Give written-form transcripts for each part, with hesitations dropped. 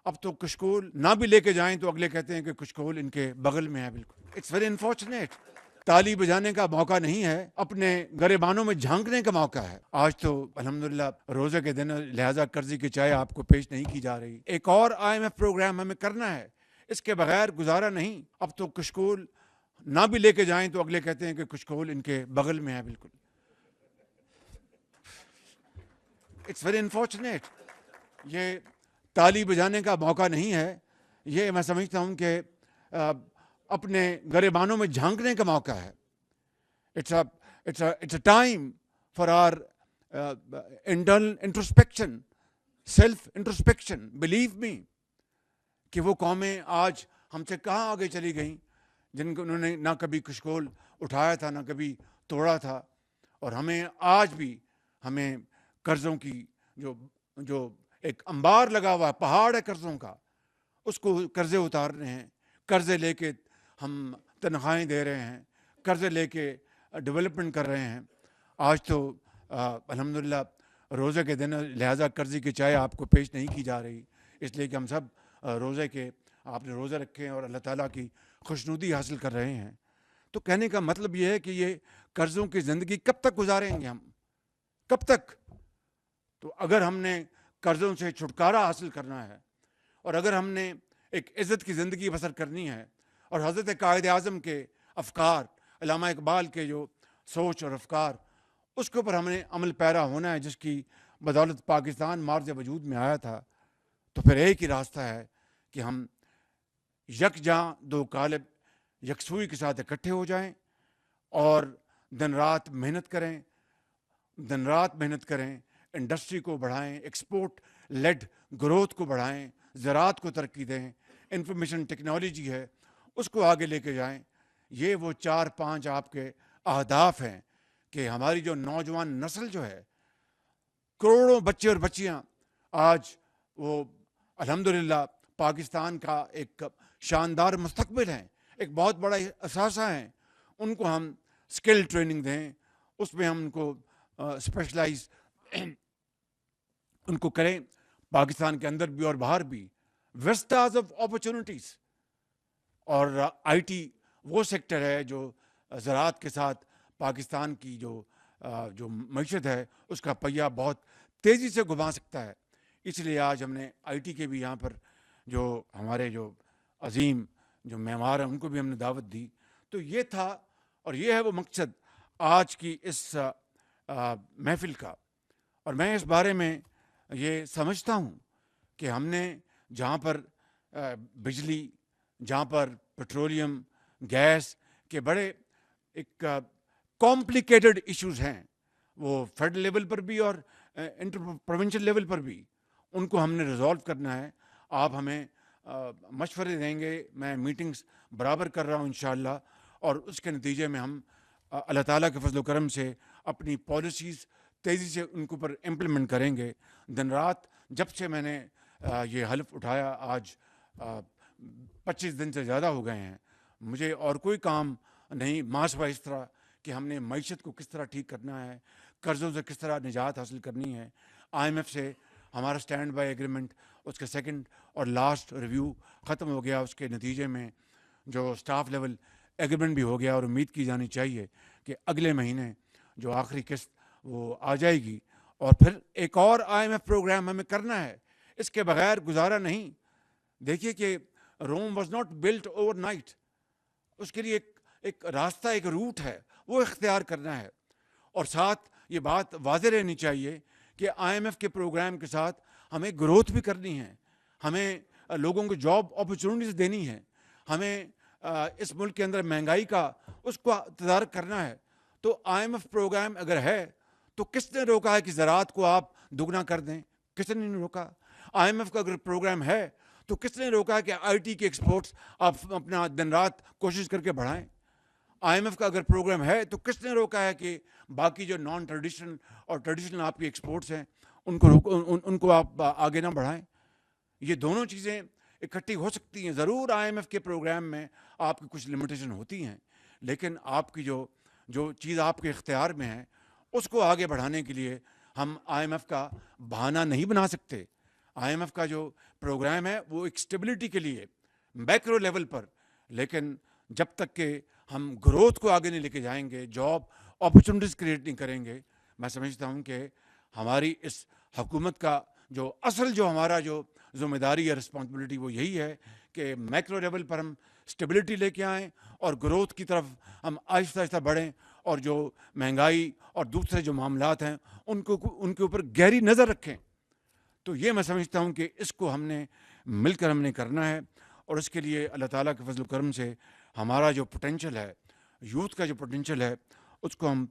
اب تو کشکول نہ بھی لے کے جائیں تو اگلے کہتے ہیں کہ کشکول ان کے بغل میں ہے. بالکل اٹس ویری انفارچونیٹ. تالی بجانے کا موقع نہیں ہے, اپنے گریبانوں میں جھانکنے کا موقع ہے. آج تو الحمدللہ روزے کے دن, لہذا قرضی کی چائے آپ کو پیش نہیں کی جا رہی. ایک اور IMF پروگرام ہمیں کرنا ہے, اس کے بغیر گزارا نہیں. اب تو کشکول نہ بھی لے کے جائیں تو اگلے کہتے ہیں کہ کشکول ان کے بغل میں ہے. بالکل اٹس ویری انفارچونیٹ. یہ تالی بجانے کا موقع نہیں ہے, یہ میں سمجھتا ہوں کہ اپنے گریبانوں میں جھانکنے کا موقع ہے. It's a time for our internal introspection, self introspection. Believe me کہ وہ قومیں آج ہم سے کہاں آگے چلی گئیں جن کو انہوں نے نہ کبھی کشکول اٹھایا تھا نہ کبھی توڑا تھا. اور ہمیں آج بھی ہمیں قرضوں کی جو ایک انبار لگا ہوا ہے, پہاڑ ہے قرضوں کا, اس کو قرضے اتارنے ہیں. قرضے لے کے ہم تنخواہیں دے رہے ہیں, قرضے لے کے ڈیولپمنٹ کر رہے ہیں. آج تو الحمدللہ روزے کے دن, لہٰذا قرضی کی چائے آپ کو پیش نہیں کی جا رہی, اس لیے کہ ہم سب روزے کے, آپ نے روزے رکھے ہیں اور اللہ تعالیٰ کی خوشنودی حاصل کر رہے ہیں. تو کہنے کا مطلب یہ ہے کہ یہ قرضوں کی زندگی کب تک گزاریں گے ہم, کب تک؟ تو اگر ہم نے قرضوں سے چھٹکارا حاصل کرنا ہے اور اگر ہم نے ایک عزت کی زندگی بسر کرنی ہے, اور حضرت قائد اعظم کے افکار, علامہ اقبال کے جو سوچ اور افکار, اس کے اوپر ہم نے عمل پیرا ہونا ہے, جس کی بدولت پاکستان مارج وجود میں آیا تھا. تو پھر ایک ہی راستہ ہے کہ ہم یکجاں دو قالب یکسوئی کے ساتھ اکٹھے ہو جائیں اور دن رات محنت کریں, دن رات محنت کریں, انڈسٹری کو بڑھائیں, ایکسپورٹ لیڈ گروتھ کو بڑھائیں, زراعت کو ترقی دیں, انفارمیشن ٹیکنالوجی ہے اس کو آگے لے کے جائیں. یہ وہ 4-5 آپ کے اہداف ہیں کہ ہماری جو نوجوان نسل جو ہے, کروڑوں بچے اور بچیاں آج وہ الحمدللہ پاکستان کا ایک شاندار مستقبل ہیں, ایک بہت بڑا اثاثہ ہیں. ان کو ہم اسکل ٹریننگ دیں, اس میں ہم ان کو اسپیشلائز ان کو کریں, پاکستان کے اندر بھی اور باہر بھی. وسٹاز آف اپرچونٹیز. اور IT وہ سیکٹر ہے جو زراعت کے ساتھ پاکستان کی جو معیشت ہے اس کا پہیہ بہت تیزی سے گھما سکتا ہے. اس لیے آج ہم نے IT کے بھی یہاں پر جو ہمارے جو عظیم جو معمار ہیں ان کو بھی ہم نے دعوت دی. تو یہ تھا اور یہ ہے وہ مقصد آج کی اس محفل کا. اور میں اس بارے میں یہ سمجھتا ہوں کہ ہم نے جہاں پر بجلی, جہاں پر پیٹرولیم, گیس کے بڑے ایک کمپلیکیٹڈ ایشوز ہیں, وہ فیڈرل لیول پر بھی اور انٹر پروونشل لیول پر بھی, ان کو ہم نے ریزالو کرنا ہے. آپ ہمیں مشورے دیں گے, میں میٹنگز برابر کر رہا ہوں انشاءاللہ, اور اس کے نتیجے میں ہم اللہ تعالیٰ کے فضل و کرم سے اپنی پالیسیز تیزی سے ان کے اوپر امپلیمنٹ کریں گے. دن رات جب سے میں نے یہ حلف اٹھایا, آج 25 دن سے زیادہ ہو گئے ہیں, مجھے اور کوئی کام نہیں ماں سوا اس طرح کہ ہم نے معیشت کو کس طرح ٹھیک کرنا ہے, قرضوں سے کس طرح نجات حاصل کرنی ہے. IMF سے ہمارا اسٹینڈ بائی ایگریمنٹ, اس کے سیکنڈ اور لاسٹ ریویو ختم ہو گیا. اس کے نتیجے میں جو اسٹاف لیول ایگریمنٹ بھی ہو گیا, اور امید کی جانی چاہیے کہ اگلے مہینے جو آخری قسط وہ آ جائے گی. اور پھر ایک اور IMF پروگرام ہمیں کرنا ہے, اس کے بغیر گزارا نہیں. دیکھیے کہ Rome was not built overnight, اس کے لیے ایک راستہ, ایک روٹ ہے, وہ اختیار کرنا ہے. اور ساتھ یہ بات واضح رہنی چاہیے کہ IMF کے پروگرام کے ساتھ ہمیں گروتھ بھی کرنی ہے, ہمیں لوگوں کو جاب اپرچونیٹیز دینی ہے, ہمیں اس ملک کے اندر مہنگائی کا اس کو تدارک کرنا ہے. تو IMF پروگرام اگر ہے تو کس نے روکا ہے کہ زراعت کو آپ دگنا کر دیں؟ کس نے نہیں روکا. IMF کا اگر پروگرام ہے تو کس نے روکا ہے کہ IT کے ایکسپورٹس آپ اپنا دن رات کوشش کر کے بڑھائیں؟ IMF کا اگر پروگرام ہے تو کس نے روکا ہے کہ باقی جو نان ٹریڈیشنل اور ٹریڈیشنل آپ کی ایکسپورٹس ہیں ان کو آپ آگے نہ بڑھائیں؟ یہ دونوں چیزیں اکٹھی ہو سکتی ہیں. ضرور IMF کے پروگرام میں آپ کی کچھ لمیٹیشن ہوتی ہیں, لیکن آپ کی جو چیز آپ کے اختیار میں ہے اس کو آگے بڑھانے کے لیے ہم IMF کا بہانہ نہیں بنا سکتے. IMF کا جو پروگرام ہے وہ ایک اسٹیبلٹی کے لیے میکرو لیول پر، لیکن جب تک کہ ہم گروتھ کو آگے نہیں لے کے جائیں گے، جاب اپرچونیٹیز کریٹ نہیں کریں گے، میں سمجھتا ہوں کہ ہماری اس حکومت کا جو ہمارا جو ذمہ داری ہے، رسپانسبلٹی، وہ یہی ہے کہ میکرو لیول پر ہم اسٹیبلٹی لے کے آئیں اور گروتھ کی طرف ہم آہستہ آہستہ بڑھیں، اور جو مہنگائی اور دوسرے جو معاملات ہیں ان کے اوپر گہری نظر رکھیں. تو یہ میں سمجھتا ہوں کہ اس کو ہم نے کرنا ہے، اور اس کے لیے اللہ تعالیٰ کے فضل و کرم سے ہمارا جو پوٹینشیل ہے، یوتھ کا جو پوٹینشیل ہے، اس کو ہم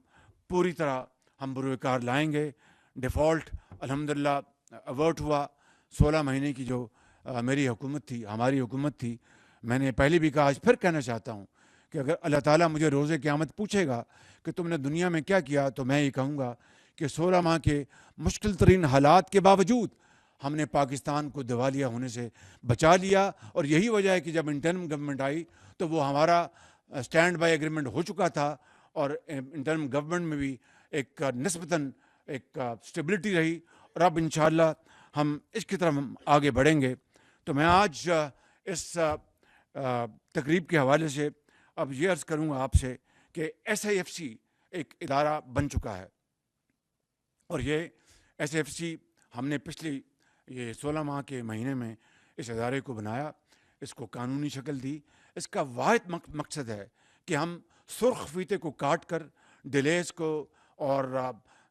پوری طرح ہم بروئے کار لائیں گے. ڈیفالٹ الحمدللہ اوارٹ ہوا. 16 مہینے کی جو میری حکومت تھی، ہماری حکومت تھی، میں نے پہلے بھی کہا، آج پھر کہنا چاہتا ہوں کہ اگر اللہ تعالیٰ مجھے روز قیامت پوچھے گا کہ تم نے دنیا میں کیا کیا، تو میں یہ کہوں گا کہ 16 ماہ کے مشکل ترین حالات کے باوجود ہم نے پاکستان کو دیوالیہ ہونے سے بچا لیا. اور یہی وجہ ہے کہ جب انٹرم گورنمنٹ آئی تو وہ ہمارا اسٹینڈ بائی ایگریمنٹ ہو چکا تھا، اور انٹرم گورنمنٹ میں بھی ایک نسبتاً ایک اسٹیبلٹی رہی، اور اب انشاءاللہ ہم اس کی طرف آگے بڑھیں گے. تو میں آج اس تقریب کے حوالے سے اب یہ عرض کروں گا آپ سے کہ SIFC ایک ادارہ بن چکا ہے، اور یہ SIFC ہم نے پچھلی یہ 16 ماہ کے مہینے میں اس ادارے کو بنایا، اس کو قانونی شکل دی. اس کا واحد مقصد ہے کہ ہم سرخ فیتے کو کاٹ کر ڈیلیز کو اور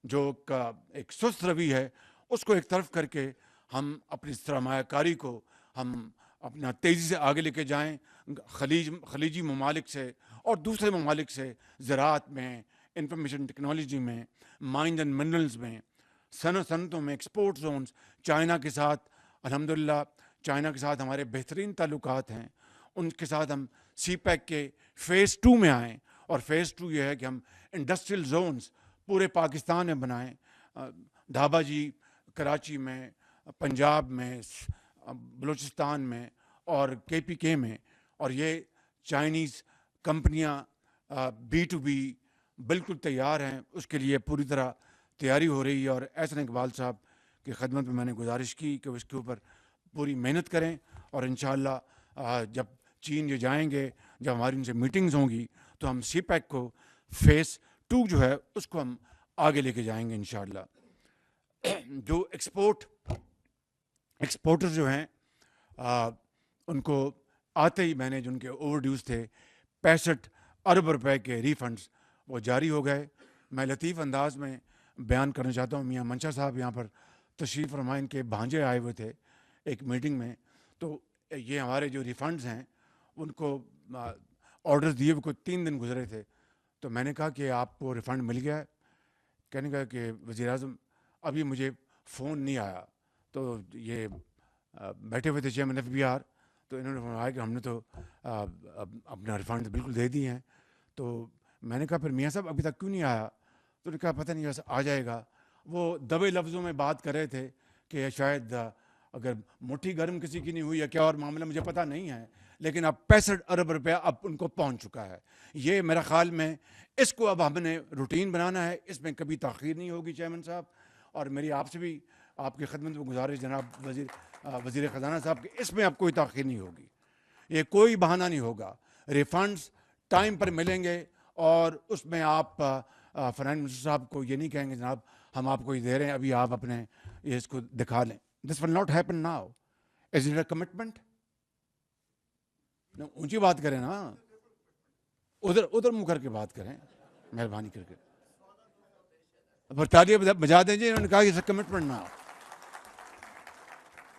جو ایک سست روی ہے اس کو ایک طرف کر کے ہم اپنی سرمایہ کاری کو ہم اپنا تیزی سے آگے لے کے جائیں. خلیجی ممالک سے اور دوسرے ممالک سے زراعت میں، انفارمیشن ٹیکنالوجی میں، مائنز اینڈ منرلز میں، صنعتوں میں، ایکسپورٹ زونز. چائنا کے ساتھ الحمدللہ چائنا کے ساتھ ہمارے بہترین تعلقات ہیں. ان کے ساتھ ہم CPEC کے فیز 2 میں آئیں، اور فیز 2 یہ ہے کہ ہم انڈسٹریل زونز پورے پاکستان میں بنائیں. ڈھابا جی کراچی میں، پنجاب میں، بلوچستان میں اور KPK میں. اور یہ چائنیز کمپنیاں B2B بالکل تیار ہیں، اس کے لیے پوری طرح تیاری ہو رہی ہے. اور احسن اقبال صاحب کی خدمت میں نے گزارش کی کہ اس کے اوپر پوری محنت کریں، اور انشاءاللہ جب چین یہ جائیں گے، جب ہماری ان سے میٹنگز ہوں گی، تو ہم CPEC کو فیز 2 جو ہے اس کو ہم آگے لے کے جائیں گے انشاءاللہ. جو ایکسپورٹر جو ہیں ان کو آتے ہی میں نے جو ان کے اوور ڈیوز تھے 65 ارب روپے کے ریفنڈز وہ جاری ہو گئے. میں لطیف انداز میں بیان کرنا چاہتا ہوں، میاں منشا صاحب یہاں پر تشریف فرما، ان کے بھانجے آئے ہوئے تھے ایک میٹنگ میں. تو یہ ہمارے جو ریفنڈز ہیں ان کو آرڈر دیے ہوئے کوئی 3 دن گزرے تھے. تو میں نے کہا کہ آپ کو ریفنڈ مل گیا ہے؟ کہنے کا کہ وزیر اعظم ابھی مجھے فون نہیں آیا. تو یہ بیٹھے ہوئے تھے چیئرمین FBR، تو انہوں نے فرمایا کہ ہم نے تو اپنا ریفنڈ بالکل دے دیے ہیں. تو میں نے کہا پھر میاں صاحب ابھی تک کیوں نہیں آیا؟ تو نے کہا پتہ نہیں ویسے آ جائے گا. وہ دبے لفظوں میں بات کر رہے تھے کہ شاید اگر مٹھی گرم کسی کی نہیں ہوئی یا کیا اور معاملہ مجھے پتہ نہیں ہے، لیکن اب 65 ارب روپیہ اب ان کو پہنچ چکا ہے. یہ میرا خیال میں اس کو اب ہم نے روٹین بنانا ہے، اس میں کبھی تاخیر نہیں ہوگی چیئرمین صاحب. اور میری آپ سے بھی آپ کی خدمت میں گزارش جناب وزیر خزانہ صاحب کہ اس میں اب کوئی تاخیر نہیں ہوگی، یہ کوئی بہانہ نہیں ہوگا. ریفنڈز ٹائم پر ملیں گے، اور اس میں آپ فائنانس منسٹر صاحب کو یہ نہیں کہیں گے جناب ہم آپ کو یہ دے رہے ہیں، ابھی آپ اپنے یہ اس کو دکھا لیں. This will not happen now. Is it a commitment? اونچی بات کریں نا، ادھر منہ کر کے بات کریں مہربانی کر کے. تالیاں بجا دیں جی، انہوں نے کہا کہ کمٹمنٹ نہ ہو.